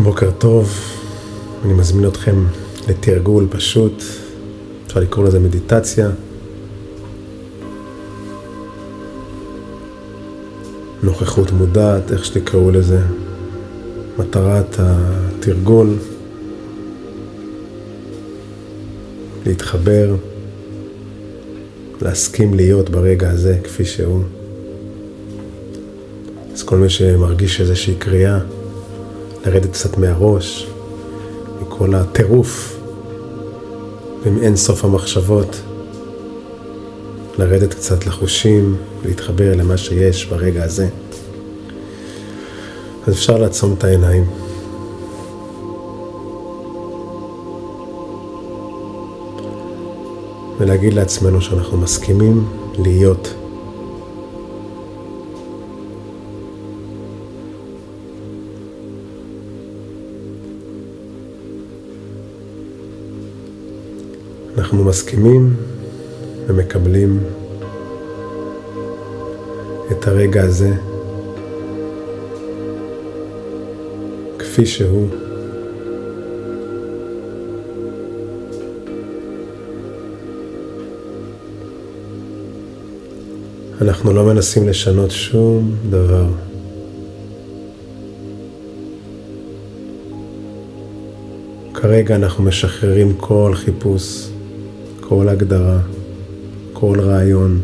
בוקר טוב, אני מזמין אתכם לתרגול פשוט, אפשר לקרוא לזה מדיטציה. נוכחות מודעת, איך שתקראו לזה. מטרת התרגול, להתחבר, להסכים להיות ברגע הזה כפי שהוא. אז כל מי שמרגיש איזושהי קריאה, לרדת קצת מהראש, מכל הטירוף ומאין סוף המחשבות, לרדת קצת לחושים, להתחבר למה שיש ברגע הזה. אז אפשר לעצום את העיניים. ולהגיד לעצמנו שאנחנו מסכימים להיות. אנחנו מסכימים ומקבלים את הרגע הזה כפי שהוא. אנחנו לא מנסים לשנות שום דבר. כרגע אנחנו משחררים כל חיפוש, כל הגדרה, כל רעיון,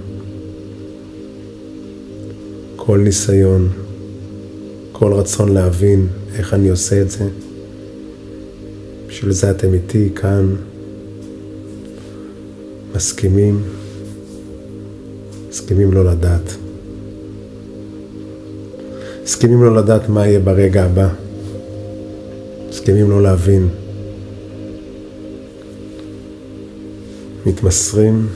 כל ניסיון, כל רצון להבין איך אני עושה את זה. בשביל זה אתם איתי כאן, מסכימים לא לדעת. מסכימים לא לדעת מה יהיה ברגע הבא. מסכימים לא להבין. מתמסרים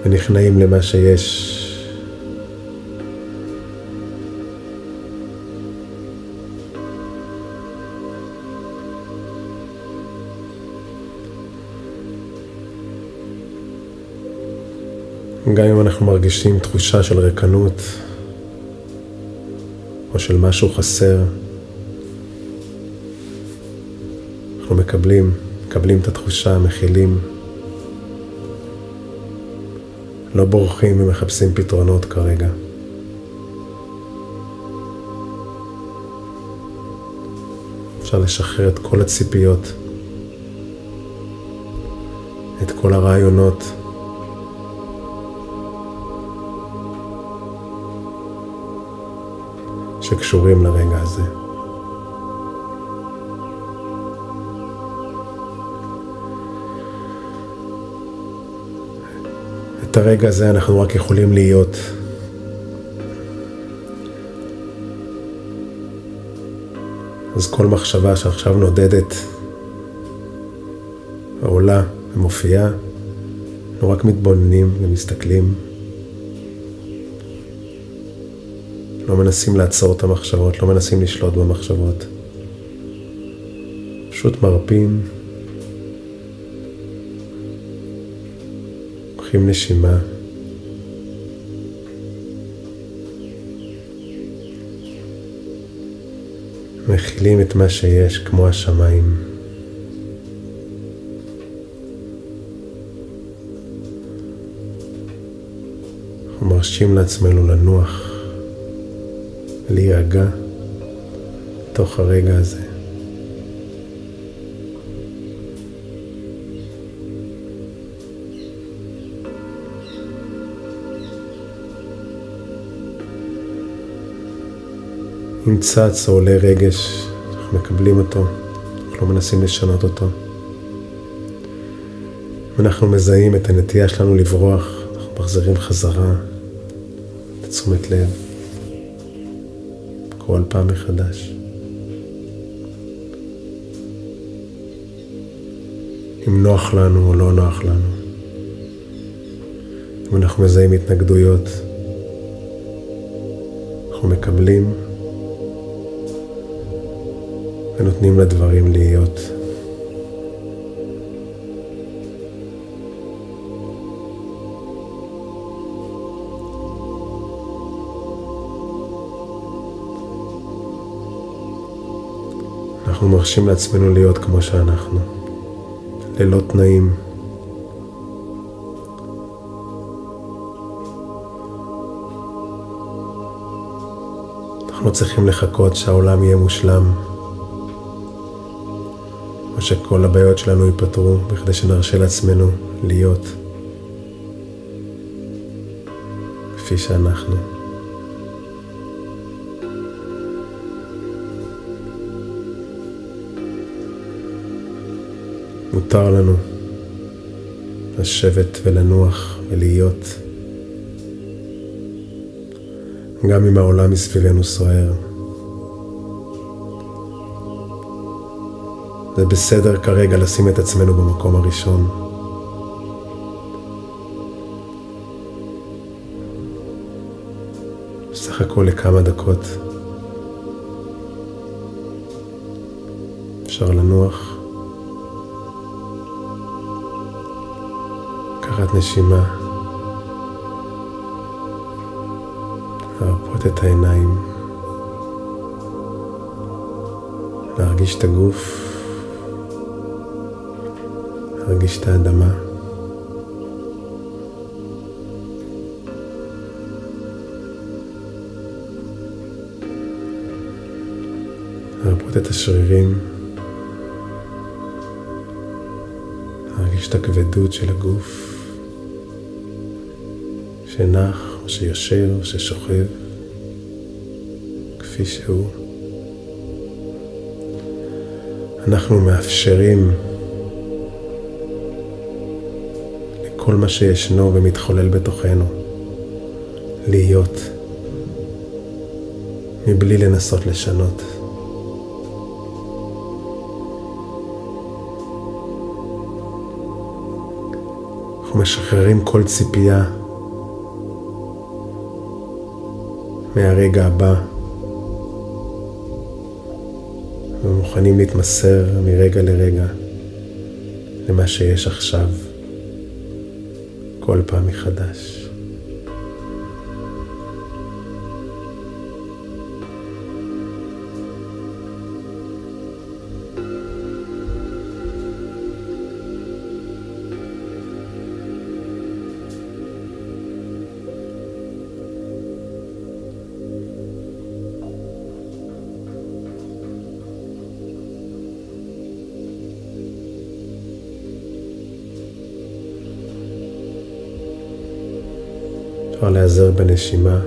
ונכנעים למה שיש. גם אם אנחנו מרגישים תחושה של ריקנות או של משהו חסר, אנחנו מקבלים את התחושה, מכילים, לא בורחים ומחפשים פתרונות כרגע. אפשר לשחרר את כל הציפיות, את כל הרעיונות, שקשורים לרגע הזה. את הרגע הזה אנחנו רק יכולים להיות. אז כל מחשבה שעכשיו נודדת, עולה ומופיעה, אנחנו רק מתבוננים ומסתכלים. לא מנסים לעצור את המחשבות, לא מנסים לשלוט במחשבות. פשוט מרפים. לוקחים נשימה. מכילים את מה שיש כמו השמיים. אנחנו מרשים לעצמנו לנוח. להירגע תוך הרגע הזה. אם צץ או עולה רגש, אנחנו מקבלים אותו, אנחנו לא מנסים לשנות אותו. אנחנו מזהים את הנטייה שלנו לברוח, אנחנו מחזירים חזרה את תשומת לב. כל פעם מחדש. אם נוח לנו או לא נוח לנו. אם אנחנו מזהים התנגדויות, אנחנו מקבלים ונותנים לדברים להיות. אנחנו מרשים לעצמנו להיות כמו שאנחנו, ללא תנאים. אנחנו לא צריכים לחכות שהעולם יהיה מושלם, או שכל הבעיות שלנו ייפתרו, בכדי שנרשה לעצמנו להיות כפי שאנחנו. מותר לנו לשבת ולנוח ולהיות, גם אם העולם מסביבנו סוער. זה בסדר כרגע לשים את עצמנו במקום הראשון. בסך הכל לכמה דקות אפשר לנוח, לקחת נשימה, להרפות את העיניים, להרגיש את הגוף, להרגיש את האדמה. להרפות את השרירים, להרגיש את הכבדות של הגוף, שנח או שיושב או ששוכב, כפי שהוא. אנחנו מאפשרים לכל מה שישנו ומתחולל בתוכנו להיות, מבלי לנסות לשנות. אנחנו משחררים כל ציפייה מהרגע הבא, ומוכנים להתמסר מרגע לרגע למה שיש עכשיו, כל פעם מחדש. אפשר להיעזר בנשימה,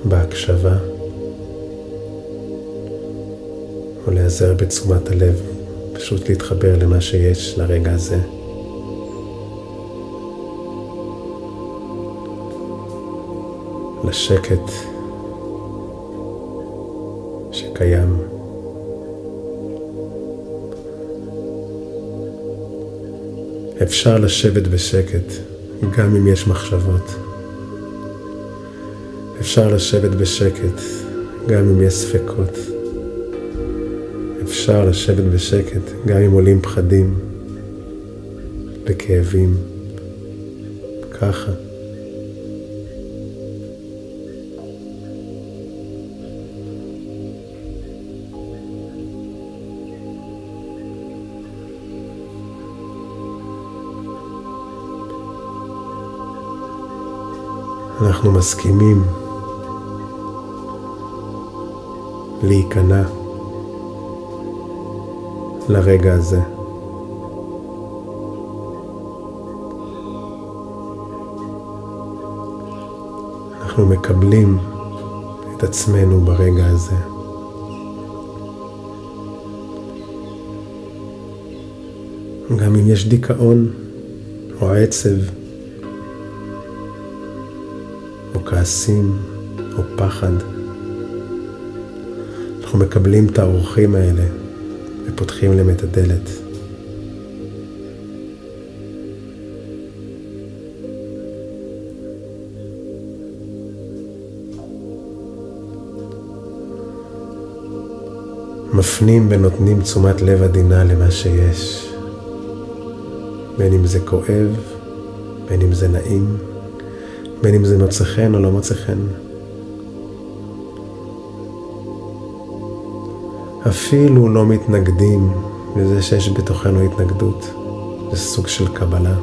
בהקשבה, או להיעזר בתשומת הלב, פשוט להתחבר למה שיש לרגע הזה. לשקט שקיים. אפשר לשבת בשקט גם אם יש מחשבות. אפשר לשבת בשקט גם אם יש ספקות. אפשר לשבת בשקט גם אם עולים פחדים וכאבים. ככה. אנחנו מסכימים להיכנע לרגע הזה. אנחנו מקבלים את עצמנו ברגע הזה. גם אם יש דיכאון או עצב או כעסים או פחד, אנחנו מקבלים את האורחים האלה ופותחים להם את הדלת. מפנים ונותנים תשומת לב עדינה למה שיש, בין אם זה כואב, בין אם זה נעים, בין אם זה מוצא חן או לא מוצא חן. אפילו לא מתנגדים לזה שיש בתוכנו התנגדות. זה סוג של קבלה.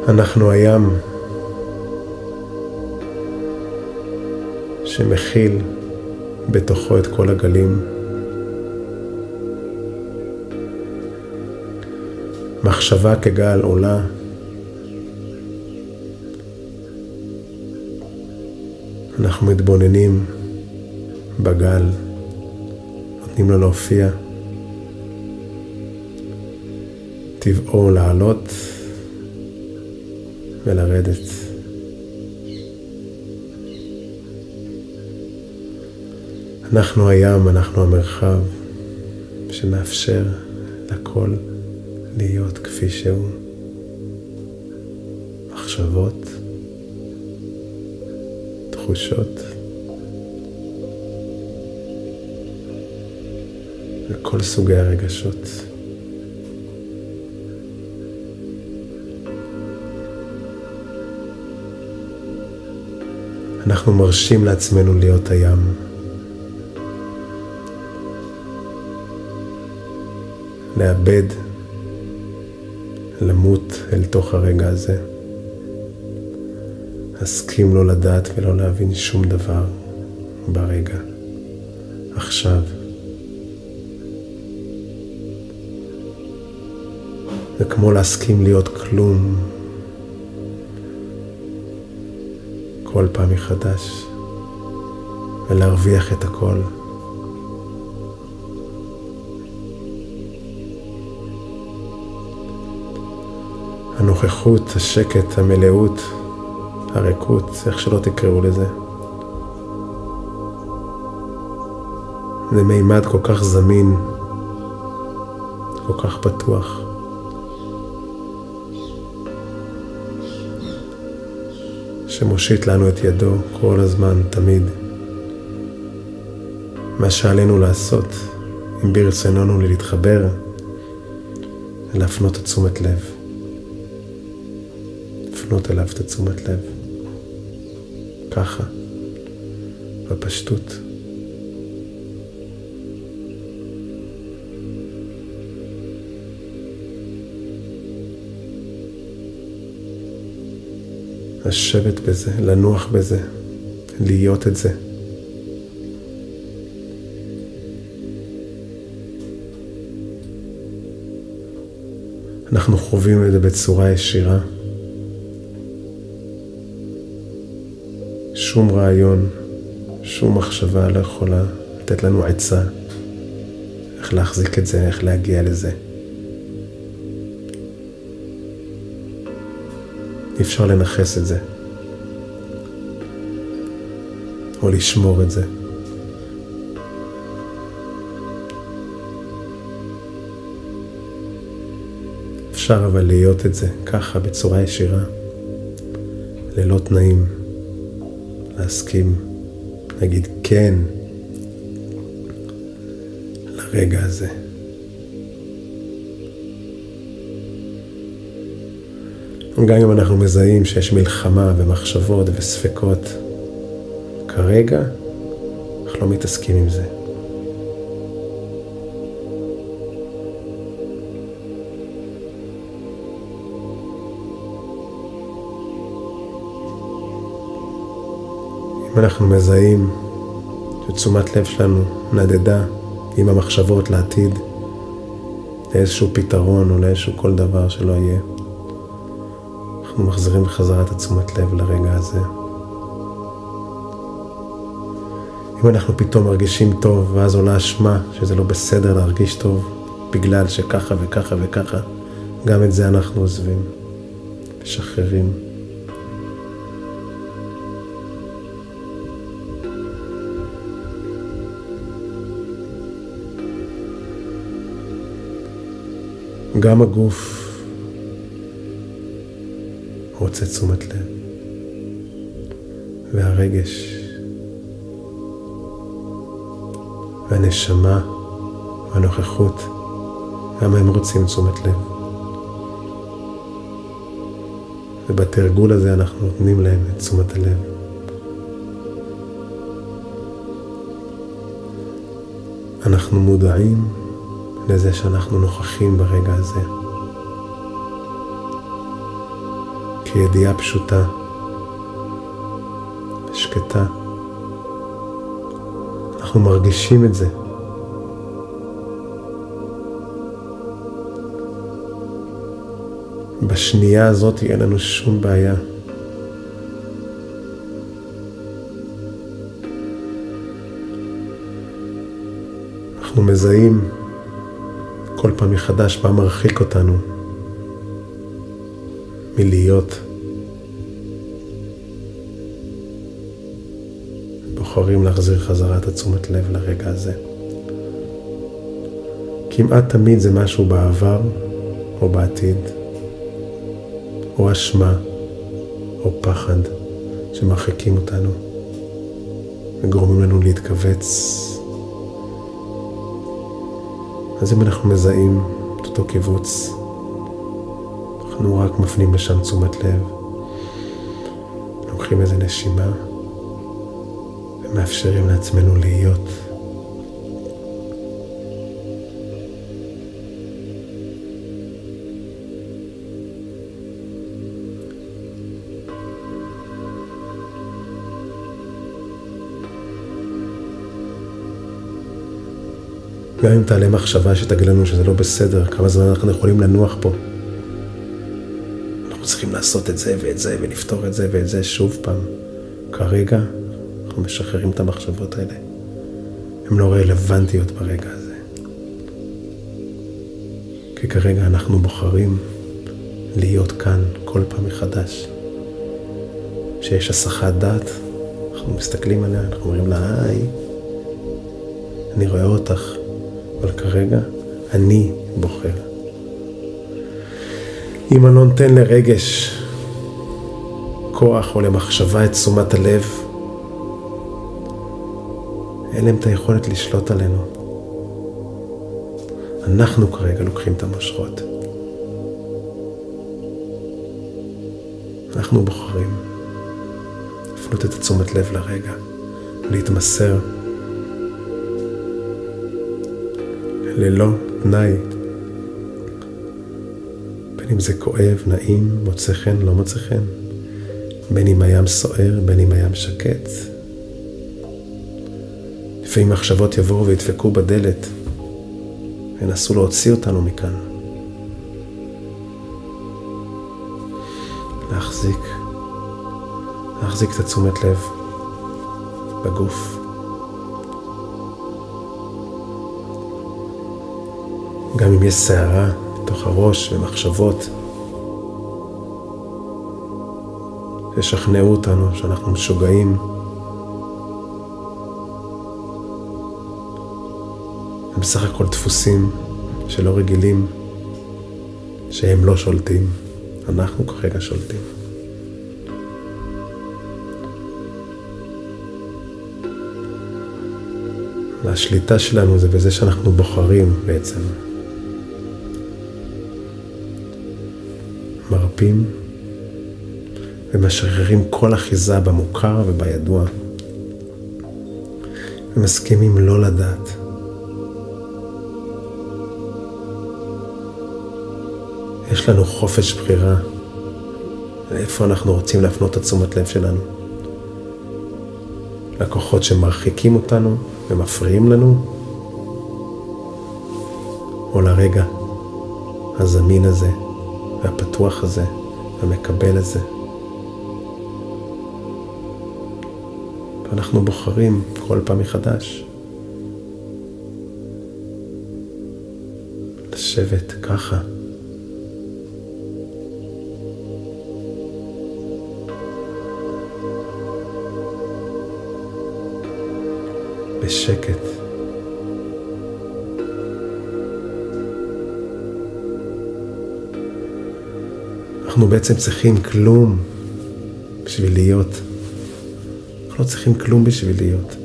אנחנו הים שמכיל בתוכו את כל הגלים. מחשבה כגל עולה. אנחנו מתבוננים בגל, נותנים לו להופיע. טבעו לעלות ולרדת. אנחנו הים, אנחנו המרחב שמאפשר לכל להיות כפי שהוא. מחשבות, תחושות, וכל סוגי הרגשות. אנחנו מרשים לעצמנו להיות הים. לאבד, למות אל תוך הרגע הזה. הסכים לא לדעת ולא להבין שום דבר ברגע. עכשיו. זה כמו להסכים להיות כלום. כל פעם מחדש. ולהרוויח את הכל. הנוכחות, השקט, המלאות, הריקות, איך שלא תקראו לזה. זה מימד כל כך זמין, כל כך פתוח. שמושיט לנו את ידו כל הזמן, תמיד. מה שעלינו לעשות, אם ברצוננו להתחבר, זה להפנות את תשומת לב. להפנות אליו את תשומת לב. ככה, בפשטות. לשבת בזה, לנוח בזה, להיות את זה. אנחנו חווים את זה בצורה ישירה. שום רעיון, שום מחשבה לא יכולה לתת לנו עצה איך להחזיק את זה, איך להגיע לזה. אי אפשר לנחס את זה, או לשמור את זה. אפשר אבל להיות את זה ככה בצורה ישירה, ללא תנאים, להסכים, נגיד כן לרגע הזה. גם אם אנחנו מזהים שיש מלחמה ומחשבות וספקות, כרגע אנחנו לא מתעסקים עם זה. אם אנחנו מזהים שתשומת לב שלנו נדדה עם המחשבות לעתיד, לאיזשהו פתרון או לאיזשהו כל דבר שלא יהיה, אנחנו מחזירים בחזרה את תשומת לב לרגע הזה. אם אנחנו פתאום מרגישים טוב ואז עולה אשמה שזה לא בסדר להרגיש טוב בגלל שככה וככה וככה, גם את זה אנחנו עוזבים, משחררים. גם הגוף רוצה תשומת לב, והרגש והנשמה והנוכחות, גם הם רוצים תשומת לב. ובתרגול הזה אנחנו נותנים להם את תשומת הלב. אנחנו מודעים לזה שאנחנו נוכחים ברגע הזה. כידיעה פשוטה, שקטה. אנחנו מרגישים את זה. בשנייה הזאת אין לנו שום בעיה. אנחנו מזהים כל פעם מחדש מה מרחיק אותנו מלהיות. בוחרים להחזיר חזרה את תשומת לב לרגע הזה. כמעט תמיד זה משהו בעבר או בעתיד, או אשמה או פחד שמרחיקים אותנו וגורמים לנו להתכווץ. אז אם אנחנו מזהים את אותו קיבוץ, אנחנו רק מפנים לשם תשומת לב, לוקחים איזה נשימה ומאפשרים לעצמנו להיות. גם אם תעלה מחשבה שתגיד לנו שזה לא בסדר, כמה זמן אנחנו יכולים לנוח פה. אנחנו צריכים לעשות את זה ואת זה ולפתור את זה ואת זה שוב פעם. כרגע אנחנו משחררים את המחשבות האלה. הן לא רלוונטיות ברגע הזה. כי כרגע אנחנו בוחרים להיות כאן כל פעם מחדש. כשיש הסחת דעת, אנחנו מסתכלים עליה, אנחנו אומרים לה, היי, אני רואה אותך. אבל כרגע אני בוחר. אם אני לא נותן לרגש כוח או למחשבה את תשומת הלב, אין להם את היכולת לשלוט עלינו. אנחנו כרגע לוקחים את המושכות. אנחנו בוחרים לפנות את תשומת לב לרגע, להתמסר ללא תנאי. בין אם זה כואב, נעים, מוצא חן, לא מוצא חן. בין אם הים סוער, בין אם הים שקט. לפעמים מחשבות יבואו וידפקו בדלת, ונסו להוציא אותנו מכאן. להחזיק את תשומת לב בגוף. גם אם יש שערה בתוך הראש ומחשבות ששכנעו אותנו שאנחנו משוגעים, הם בסך הכל דפוסים שלא רגילים, שהם לא שולטים, אנחנו כרגע שולטים. והשליטה שלנו זה בזה שאנחנו בוחרים בעצם. מרפים ומשחררים כל אחיזה במוכר ובידוע. ומסכימים לא לדעת. יש לנו חופש בחירה לאיפה אנחנו רוצים להפנות את תשומת לב שלנו. לכוחות שמרחיקים אותנו ומפריעים לנו, או לרגע הזמין הזה והפתוח הזה והמקבל הזה. ואנחנו בוחרים כל פעם מחדש לשבת ככה, בשקט. אנחנו בעצם צריכים כלום בשביל להיות. אנחנו לא צריכים כלום בשביל להיות.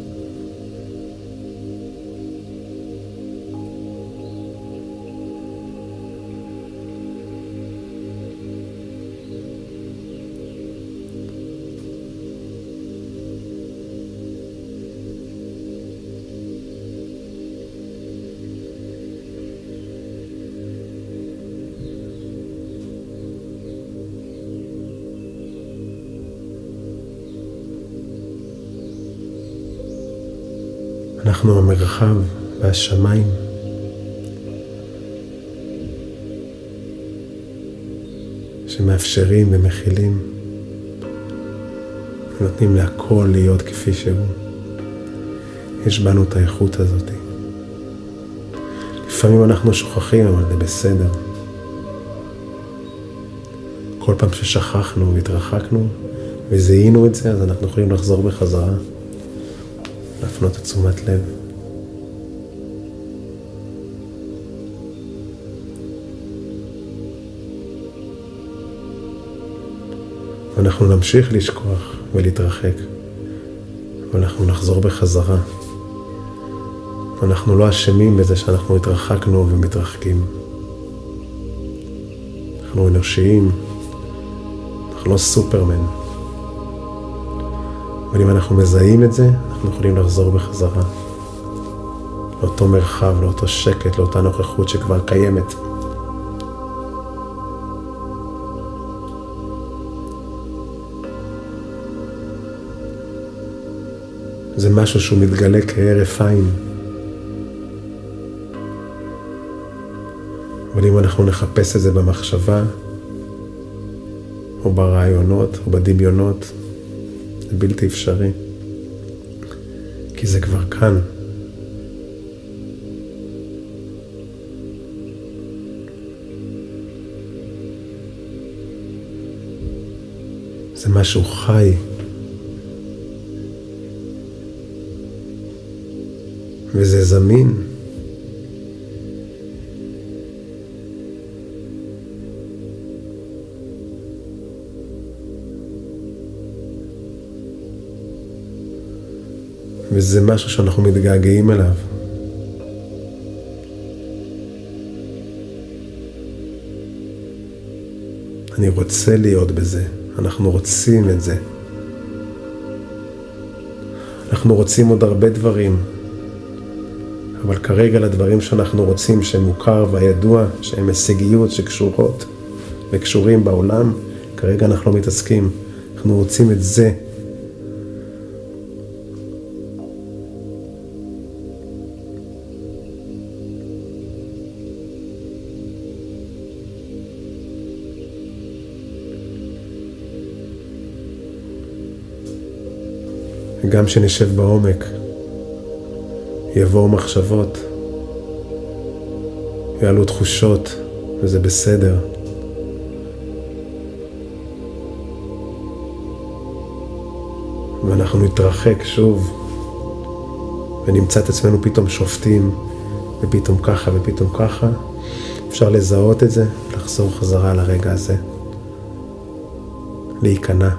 אנחנו המרחב והשמיים. שמאפשרים ומכילים. ונותנים להכל להיות כפי שהוא. יש בנו את האיכות הזאת. לפעמים אנחנו שוכחים, אבל זה בסדר. כל פעם ששכחנו והתרחקנו וזיהינו את זה, אז אנחנו יכולים לחזור בחזרה, להפנות את תשומת לב. ואנחנו נמשיך לשכוח ולהתרחק, אבל אנחנו נחזור בחזרה. אנחנו לא אשמים בזה שאנחנו התרחקנו ומתרחקים. אנחנו אנושיים, אנחנו לא סופרמן. אבל אם אנחנו מזהים את זה, אנחנו יכולים לחזור בחזרה. לאותו מרחב, לאותו שקט, לאותה נוכחות שכבר קיימת. זה משהו שהוא מתגלה כהרף עין. אבל אם אנחנו נחפש את זה במחשבה, או ברעיונות, או בדמיונות, זה בלתי אפשרי. כי זה כבר כאן. זה משהו חי. וזה זמין. וזה משהו שאנחנו מתגעגעים אליו. אני רוצה להיות בזה. אנחנו רוצים את זה. אנחנו רוצים עוד הרבה דברים. אבל כרגע לדברים שאנחנו רוצים, שהם מוכר והידוע, שהם הישגיות שקשורות וקשורים בעולם, כרגע אנחנו לא מתעסקים. אנחנו רוצים את זה. גם שנשב בעומק, יבואו מחשבות, יעלו תחושות, וזה בסדר. ואנחנו נתרחק שוב, ונמצא את עצמנו פתאום שופטים, ופתאום ככה ופתאום ככה. אפשר לזהות את זה, לחזור חזרה לרגע הזה. להיכנע.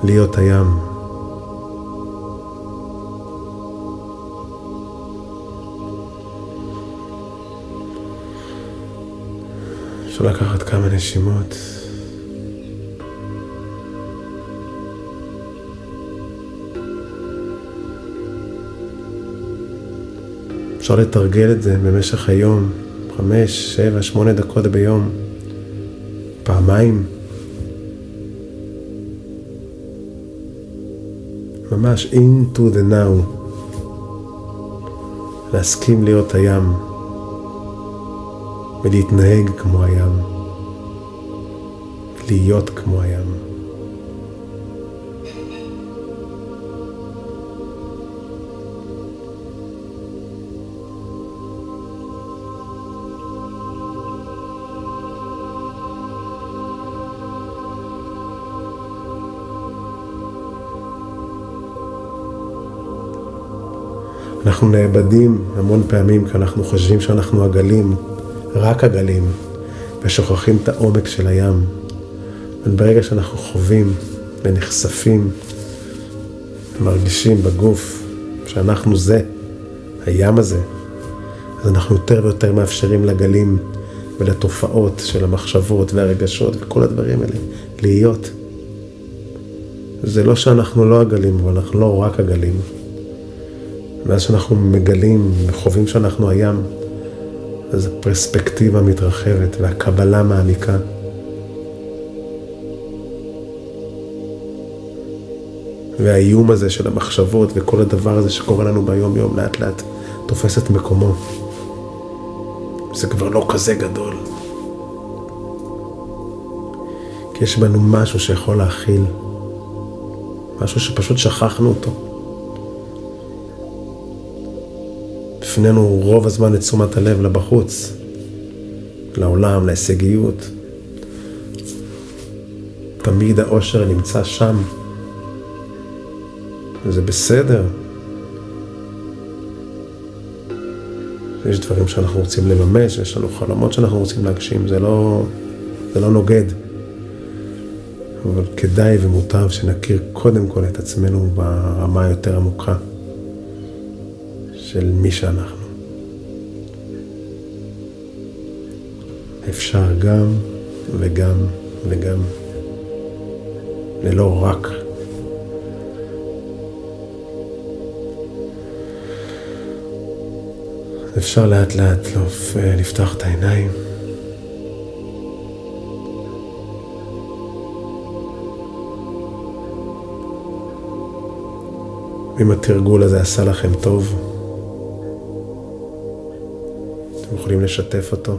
להיות הים. אפשר לקחת כמה נשימות. אפשר לתרגל את זה במשך היום, 5, 7, 8 דקות ביום, פעמיים. ממש into the now. להסכים להיות הים. ולהתנהג כמו הים. להיות כמו הים. אנחנו נאבדים המון פעמים כי אנחנו חושבים שאנחנו עגלים, רק עגלים, ושוכחים את העומק של הים. וברגע שאנחנו חווים ונחשפים, מרגישים בגוף שאנחנו זה, הים הזה, אז אנחנו יותר ויותר מאפשרים לגלים ולתופעות של המחשבות והרגשות וכל הדברים האלה להיות. זה לא שאנחנו לא עגלים, אבל אנחנו לא רק עגלים. ואז שאנחנו מגלים וחווים שאנחנו הים, אז הפרספקטיבה מתרחבת והקבלה מעמיקה. והאיום הזה של המחשבות וכל הדבר הזה שקורה לנו ביום יום לאט לאט תופס את מקומו. זה כבר לא כזה גדול. כי יש בנו משהו שיכול להכיל, משהו שפשוט שכחנו אותו. בפנינו רוב הזמן את תשומת הלב לבחוץ, לעולם, להישגיות. תמיד האושר נמצא שם. וזה בסדר. יש דברים שאנחנו רוצים לממש, יש לנו חלומות שאנחנו רוצים להגשים, זה לא נוגד. אבל כדאי ומוטב שנכיר קודם כל את עצמנו ברמה היותר עמוקה של מי שאנחנו. אפשר גם וגם וגם, ללא רק. אפשר לאט לאט לפתוח את העיניים. אם התרגול הזה עשה לכם טוב, אתם יכולים לשתף אותו.